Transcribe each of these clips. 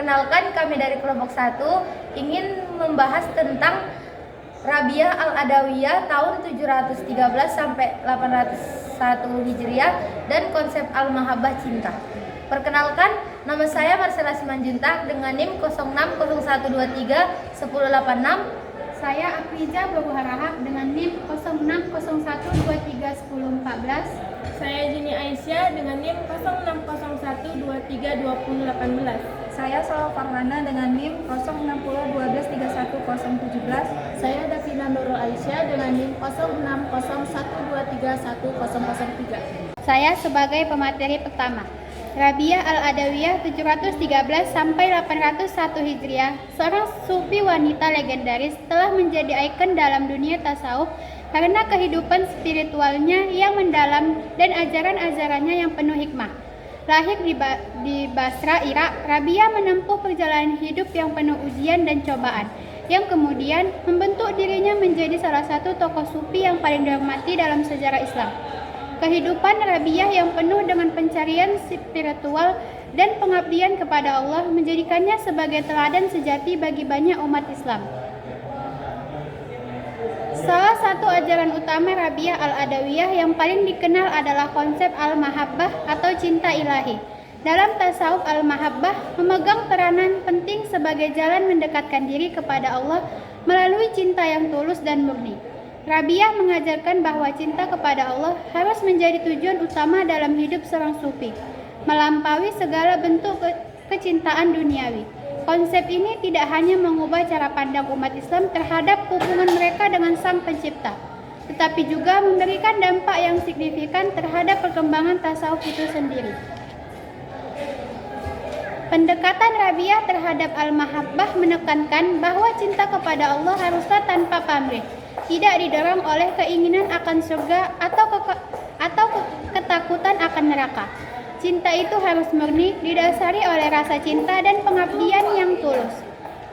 Perkenalkan, kami dari kelompok 1 ingin membahas tentang Rabiah Al-Adawiyah tahun 713 sampai 801 Hijriah dan konsep Al-Mahabbah cinta. Perkenalkan, nama saya Marcella Simanjuntak dengan NIM 0601231086. Saya Afriza Babuharahak dengan NIM 0601231014. Saya Jini Aisyah dengan NIM 0601232018. Saya Salwa Farhana dengan NIM 06012311017. Saya Davina Nurul Aisyah dengan NIM 0601231003. Saya sebagai pemateri pertama. Rabiah Al-Adawiyah 713 sampai 801 Hijriah, seorang sufi wanita legendaris, telah menjadi ikon dalam dunia tasawuf karena kehidupan spiritualnya yang mendalam dan ajaran-ajarannya yang penuh hikmah. Lahir di Basra, Irak, Rabiah menempuh perjalanan hidup yang penuh ujian dan cobaan, yang kemudian membentuk dirinya menjadi salah satu tokoh sufi yang paling dihormati dalam sejarah Islam. Kehidupan Rabiah yang penuh dengan pencarian spiritual dan pengabdian kepada Allah menjadikannya sebagai teladan sejati bagi banyak umat Islam. Salah satu ajaran utama Rabiah Al-Adawiyah yang paling dikenal adalah konsep Al-Mahabbah atau cinta ilahi. Dalam tasawuf, Al-Mahabbah memegang peranan penting sebagai jalan mendekatkan diri kepada Allah melalui cinta yang tulus dan murni. Rabiah mengajarkan bahwa cinta kepada Allah harus menjadi tujuan utama dalam hidup seorang sufi, melampaui segala bentuk kecintaan duniawi. Konsep ini tidak hanya mengubah cara pandang umat Islam terhadap hubungan mereka dengan Sang Pencipta, tetapi juga memberikan dampak yang signifikan terhadap perkembangan tasawuf itu sendiri. Pendekatan Rabiah terhadap Al-Mahabbah menekankan bahwa cinta kepada Allah haruslah tanpa pamrih, tidak didorong oleh keinginan akan surga atau ketakutan akan neraka. Cinta itu harus murni, didasari oleh rasa cinta dan pengabdian yang tulus.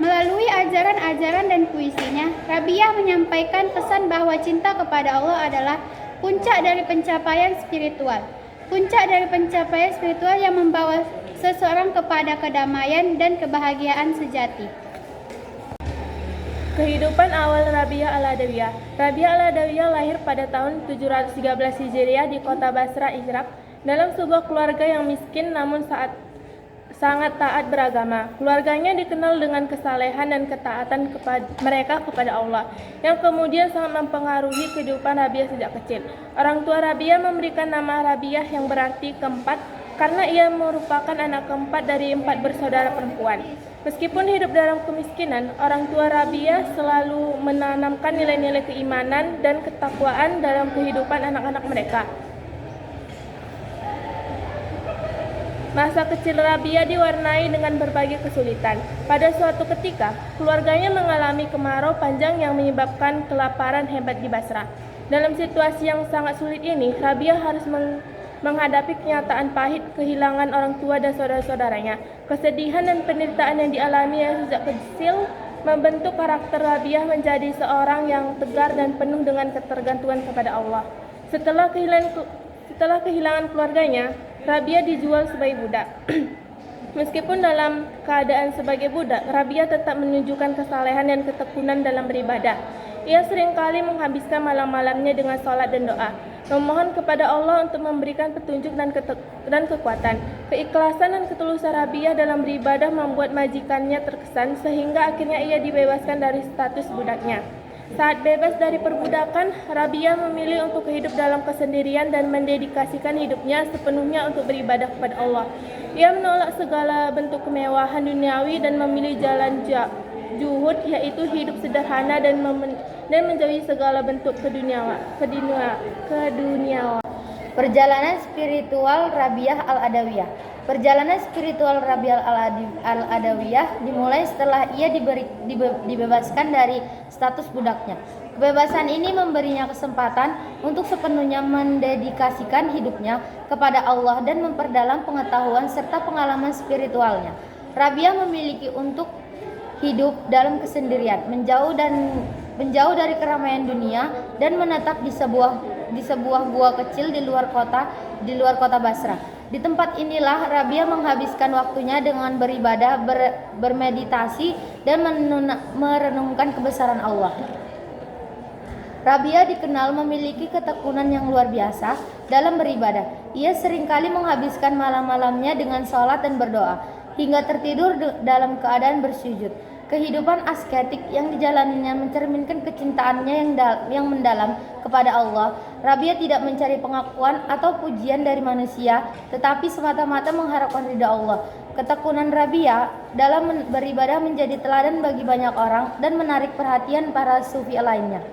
Melalui ajaran-ajaran dan puisinya, Rabiah menyampaikan pesan bahwa cinta kepada Allah adalah puncak dari pencapaian spiritual. Puncak dari pencapaian spiritual yang membawa seseorang kepada kedamaian dan kebahagiaan sejati. Kehidupan awal Rabiah Al-Adawiyah. Rabiah Al-Adawiyah lahir pada tahun 713 Hijriah di kota Basra, Irak, dalam sebuah keluarga yang miskin namun sangat taat beragama. Keluarganya dikenal dengan kesalehan dan ketaatan mereka kepada Allah, yang kemudian sangat mempengaruhi kehidupan Rabiah sejak kecil. Orang tua Rabiah memberikan nama Rabiah yang berarti keempat, karena ia merupakan anak keempat dari 4 bersaudara perempuan. Meskipun hidup dalam kemiskinan, orang tua Rabiah selalu menanamkan nilai-nilai keimanan dan ketakwaan dalam kehidupan anak-anak mereka. Masa kecil Rabiah diwarnai dengan berbagai kesulitan. Pada suatu ketika, keluarganya mengalami kemarau panjang yang menyebabkan kelaparan hebat di Basra. Dalam situasi yang sangat sulit ini, Rabiah harus menghadapi kenyataan pahit kehilangan orang tua dan saudara-saudaranya. Kesedihan dan penderitaan yang dialami sejak kecil membentuk karakter Rabiah menjadi seorang yang tegar dan penuh dengan ketergantungan kepada Allah. Setelah kehilangan keluarganya, Rabiah dijual sebagai budak. Meskipun dalam keadaan sebagai budak, Rabiah tetap menunjukkan kesalehan dan ketekunan dalam beribadah. Ia seringkali menghabiskan malam-malamnya dengan sholat dan doa, memohon kepada Allah untuk memberikan petunjuk dan kekuatan. Keikhlasan dan ketulusan Rabiah dalam beribadah membuat majikannya terkesan, sehingga akhirnya ia dibebaskan dari status budaknya. Saat bebas dari perbudakan, Rabiah memilih untuk hidup dalam kesendirian dan mendedikasikan hidupnya sepenuhnya untuk beribadah kepada Allah. Ia menolak segala bentuk kemewahan duniawi dan memilih jalan zuhud, yaitu hidup sederhana dan menjauhi segala bentuk keduniawan. Perjalanan spiritual Rabiah Al-Adawiyah. Perjalanan spiritual Rabiah Al-Adawiyah dimulai setelah ia dibebaskan dari status budaknya. Kebebasan ini memberinya kesempatan untuk sepenuhnya mendedikasikan hidupnya kepada Allah dan memperdalam pengetahuan serta pengalaman spiritualnya. Rabiah memiliki untuk hidup dalam kesendirian, menjauh dari keramaian dunia dan menetap di sebuah gua kecil di luar kota Basra. Di tempat inilah Rabiah menghabiskan waktunya dengan beribadah, bermeditasi, dan merenungkan kebesaran Allah. Rabiah dikenal memiliki ketekunan yang luar biasa dalam beribadah. Ia seringkali menghabiskan malam-malamnya dengan sholat dan berdoa, hingga tertidur dalam keadaan bersujud. Kehidupan asketik yang dijalaninya mencerminkan kecintaannya yang mendalam kepada Allah. Rabiah tidak mencari pengakuan atau pujian dari manusia, tetapi semata-mata mengharapkan ridha Allah. Ketekunan Rabiah dalam beribadah menjadi teladan bagi banyak orang dan menarik perhatian para sufi lainnya.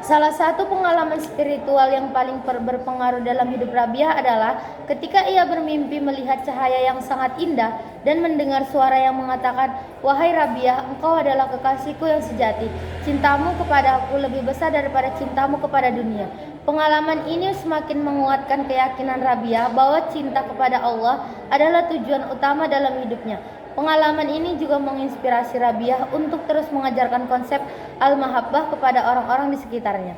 Salah satu pengalaman spiritual yang paling berpengaruh dalam hidup Rabiah adalah ketika ia bermimpi melihat cahaya yang sangat indah dan mendengar suara yang mengatakan, "Wahai Rabiah, engkau adalah kekasihku yang sejati. Cintamu kepada aku lebih besar daripada cintamu kepada dunia." Pengalaman ini semakin menguatkan keyakinan Rabiah bahwa cinta kepada Allah adalah tujuan utama dalam hidupnya. Pengalaman ini juga menginspirasi Rabiah untuk terus mengajarkan konsep al-mahabbah kepada orang-orang di sekitarnya.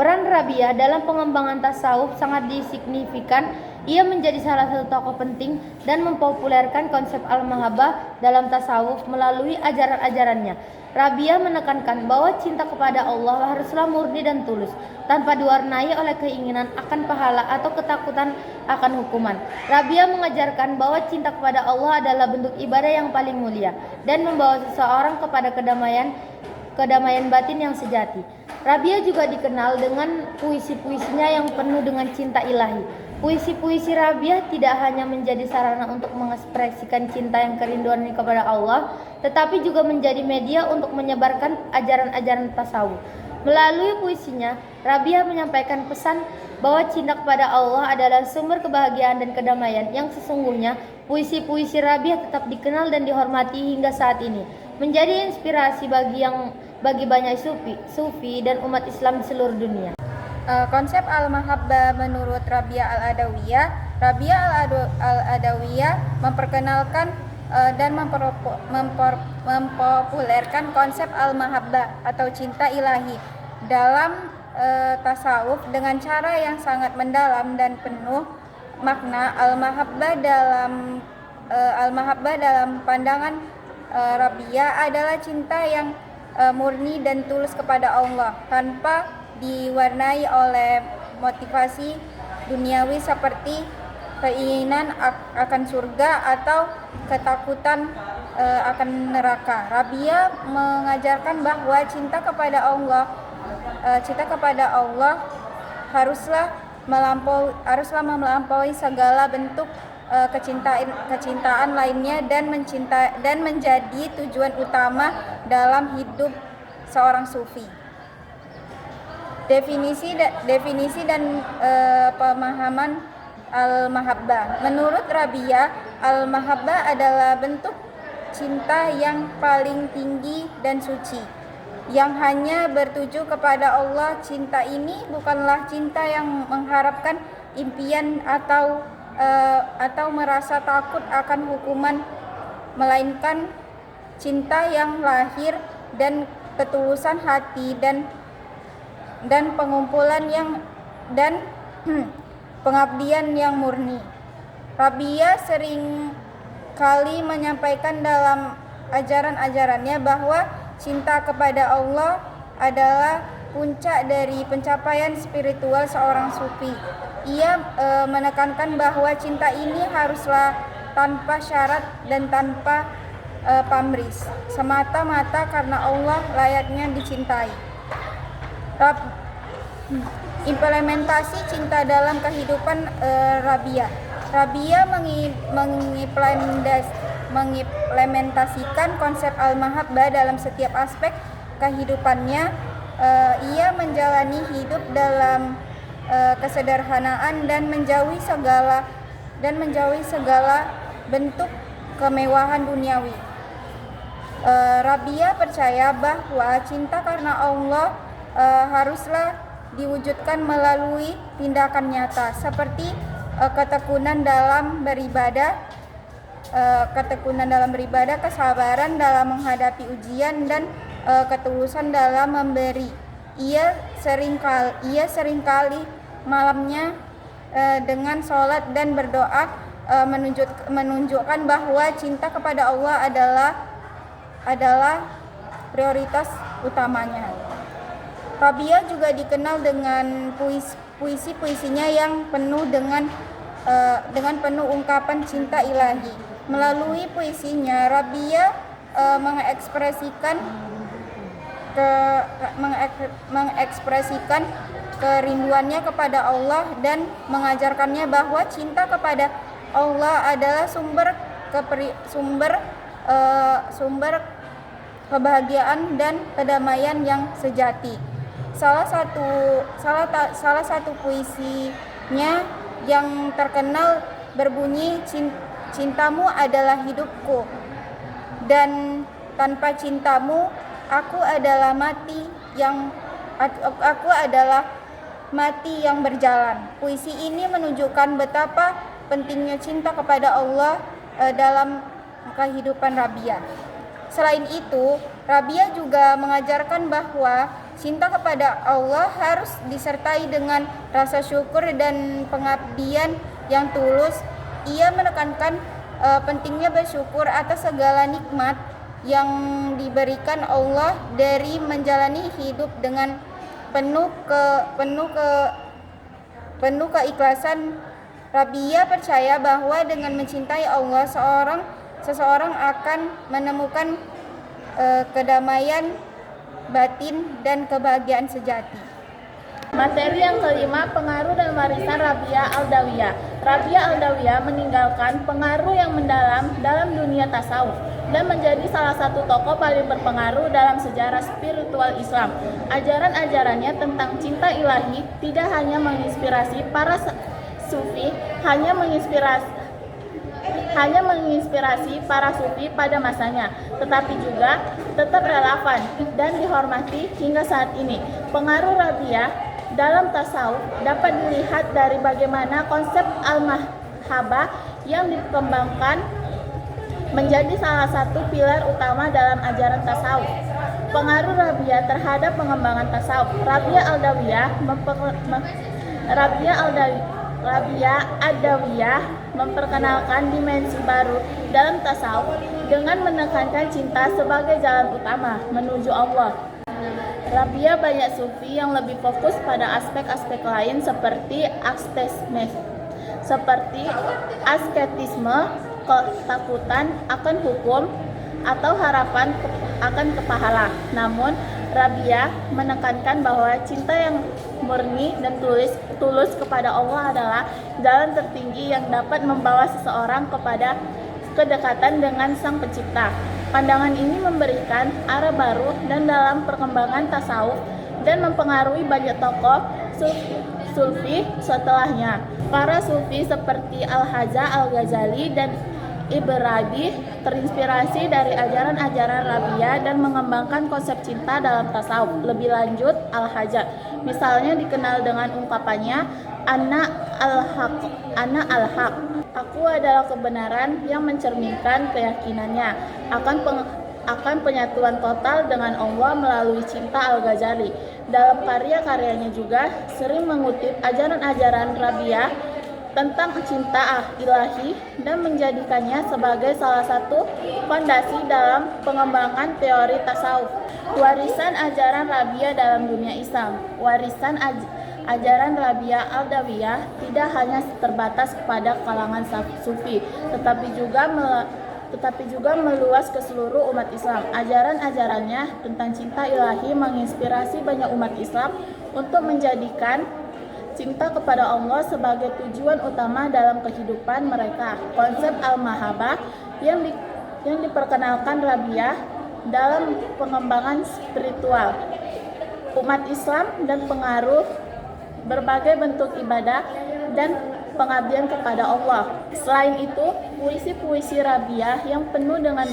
Peran Rabiah dalam pengembangan tasawuf sangat signifikan. Ia menjadi salah satu tokoh penting dan mempopulerkan konsep al-mahabbah dalam tasawuf melalui ajaran-ajarannya. Rabiah menekankan bahwa cinta kepada Allah haruslah murni dan tulus, tanpa diwarnai oleh keinginan akan pahala atau ketakutan akan hukuman. Rabiah mengajarkan bahwa cinta kepada Allah adalah bentuk ibadah yang paling mulia dan membawa seseorang kepada kedamaian batin yang sejati. Rabiah juga dikenal dengan puisi-puisinya yang penuh dengan cinta ilahi. Puisi-puisi Rabiah tidak hanya menjadi sarana untuk mengekspresikan cinta yang kerinduannya kepada Allah, tetapi juga menjadi media untuk menyebarkan ajaran-ajaran tasawuf. Melalui puisinya, Rabiah menyampaikan pesan bahwa cinta kepada Allah adalah sumber kebahagiaan dan kedamaian yang sesungguhnya. Puisi-puisi Rabiah tetap dikenal dan dihormati hingga saat ini, menjadi inspirasi bagi banyak sufi dan umat Islam di seluruh dunia. Konsep al-mahabbah menurut Rabiah al-Adawiyah. Rabiah al-Adawiyah memperkenalkan dan mempopulerkan konsep al-mahabbah atau cinta ilahi dalam tasawuf dengan cara yang sangat mendalam dan penuh makna. Al-mahabbah dalam pandangan Rabiah adalah cinta yang murni dan tulus kepada Allah tanpa diwarnai oleh motivasi duniawi seperti keinginan akan surga atau ketakutan akan neraka. Rabiah mengajarkan bahwa cinta kepada Allah haruslah melampaui segala bentuk kecintaan lainnya dan menjadi tujuan utama dalam hidup seorang sufi. Definisi dan pemahaman al-mahabbah. Menurut Rabiah, al-mahabbah adalah bentuk cinta yang paling tinggi dan suci, yang hanya bertuju kepada Allah. Cinta ini bukanlah cinta yang mengharapkan impian atau merasa takut akan hukuman, melainkan cinta yang lahir dan ketulusan hati dan pengabdian yang murni. Rabiah sering kali menyampaikan dalam ajaran-ajarannya bahwa cinta kepada Allah adalah puncak dari pencapaian spiritual seorang sufi. Ia menekankan bahwa cinta ini haruslah tanpa syarat dan tanpa pamrih, semata-mata karena Allah layaknya dicintai. Implementasi cinta dalam kehidupan Rabiah. Rabiah mengimplementasikan konsep al-mahabbah dalam setiap aspek kehidupannya. Ia menjalani hidup dalam kesederhanaan dan menjauhi segala bentuk kemewahan duniawi. Rabiah percaya bahwa cinta karena Allah haruslah diwujudkan melalui tindakan nyata seperti ketekunan dalam beribadah, kesabaran dalam menghadapi ujian, dan ketulusan dalam memberi. Ia seringkali malamnya dengan sholat dan berdoa menunjukkan bahwa cinta kepada Allah adalah prioritas utamanya. Rabiah juga dikenal dengan puisi-puisinya yang penuh dengan penuh ungkapan cinta ilahi. Melalui puisinya, Rabiah mengekspresikan kerinduannya kepada Allah dan mengajarkannya bahwa cinta kepada Allah adalah sumber kebahagiaan dan kedamaian yang sejati. Salah satu puisinya yang terkenal berbunyi, cintamu adalah hidupku dan tanpa cintamu aku adalah mati yang berjalan. Puisi ini menunjukkan betapa pentingnya cinta kepada Allah dalam kehidupan Rabiah. Selain itu, Rabiah juga mengajarkan bahwa cinta kepada Allah harus disertai dengan rasa syukur dan pengabdian yang tulus. Ia menekankan pentingnya bersyukur atas segala nikmat yang diberikan Allah dari menjalani hidup dengan penuh keikhlasan. Rabiah percaya bahwa dengan mencintai Allah, seseorang akan menemukan kedamaian batin dan kebahagiaan sejati. Materi yang kelima, pengaruh dan warisan Rabiah Al-Adawiyah. Rabiah Al-Adawiyah meninggalkan pengaruh yang mendalam dalam dunia tasawuf dan menjadi salah satu tokoh paling berpengaruh dalam sejarah spiritual Islam. Ajaran-ajarannya tentang cinta ilahi tidak hanya menginspirasi para sufi, hanya menginspirasi para sufi pada masanya, tetapi juga tetap relevan dan dihormati hingga saat ini. Pengaruh Rabiah dalam tasawuf dapat dilihat dari bagaimana konsep al-mahabbah yang dikembangkan menjadi salah satu pilar utama dalam ajaran tasawuf. Pengaruh Rabiah terhadap pengembangan tasawuf. Rabiah Al-Adawiyah memperkenalkan dimensi baru dalam tasawuf dengan menekankan cinta sebagai jalan utama menuju Allah. Rabiah banyak sufi yang lebih fokus pada aspek-aspek lain seperti asketisme, ketakutan akan hukum, atau harapan akan kepahala. Namun, Rabiah menekankan bahwa cinta yang murni dan tulus kepada Allah adalah jalan tertinggi yang dapat membawa seseorang kepada kedekatan dengan Sang Pencipta. Pandangan ini memberikan arah baru dan dalam perkembangan tasawuf dan mempengaruhi banyak tokoh sufi setelahnya. Para sufi seperti Al-Haja, Al-Ghazali, dan Ibrabi terinspirasi dari ajaran-ajaran Rabiah dan mengembangkan konsep cinta dalam tasawuf. Lebih lanjut, Al-Haja misalnya dikenal dengan ungkapannya Ana al-haq. Aku adalah kebenaran yang mencerminkan keyakinannya akan penyatuan total dengan Allah melalui cinta Al-Ghazali. Dalam karya-karyanya juga sering mengutip ajaran-ajaran Rabiah tentang cinta ilahi dan menjadikannya sebagai salah satu fondasi dalam pengembangan teori tasawuf. Warisan ajaran Rabiah dalam dunia Islam. Warisan ajaran Rabiah Al-Adawiyah tidak hanya terbatas kepada kalangan sufi, tetapi juga meluas ke seluruh umat Islam. Ajaran-ajarannya tentang cinta ilahi menginspirasi banyak umat Islam untuk menjadikan cinta kepada Allah sebagai tujuan utama dalam kehidupan mereka. Konsep al-mahabbah yang diperkenalkan Rabiah dalam pengembangan spiritual umat Islam dan pengaruh berbagai bentuk ibadah dan pengabdian kepada Allah. Selain itu, puisi-puisi Rabiah yang penuh dengan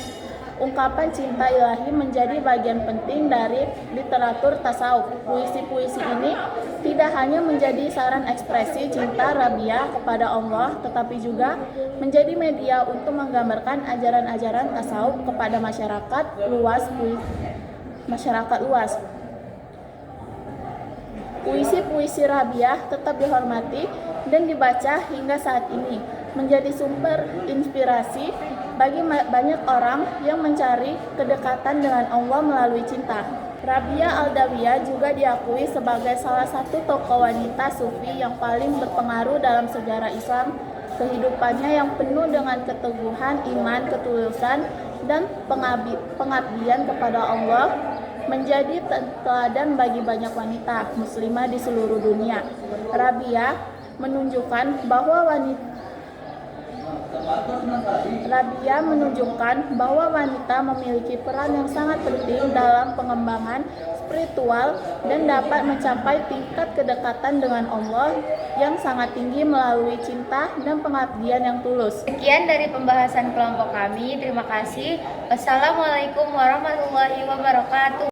ungkapan cinta ilahi menjadi bagian penting dari literatur tasawuf. Puisi-puisi ini tidak hanya menjadi saran ekspresi cinta Rabiah kepada Allah, tetapi juga menjadi media untuk menggambarkan ajaran-ajaran tasawuf kepada masyarakat luas. Puisi-puisi Rabiah tetap dihormati dan dibaca hingga saat ini, menjadi sumber inspirasi bagi banyak orang yang mencari kedekatan dengan Allah melalui cinta. Rabiah Al-Adawiyah juga diakui sebagai salah satu tokoh wanita sufi yang paling berpengaruh dalam sejarah Islam. Kehidupannya yang penuh dengan keteguhan iman, ketulusan, dan pengabdian kepada Allah menjadi teladan bagi banyak wanita muslimah di seluruh dunia. Rabiah menunjukkan bahwa wanita memiliki peran yang sangat penting dalam pengembangan spiritual dan dapat mencapai tingkat kedekatan dengan Allah yang sangat tinggi melalui cinta dan pengabdian yang tulus. Sekian dari pembahasan kelompok kami. Terima kasih. Wassalamualaikum warahmatullahi wabarakatuh.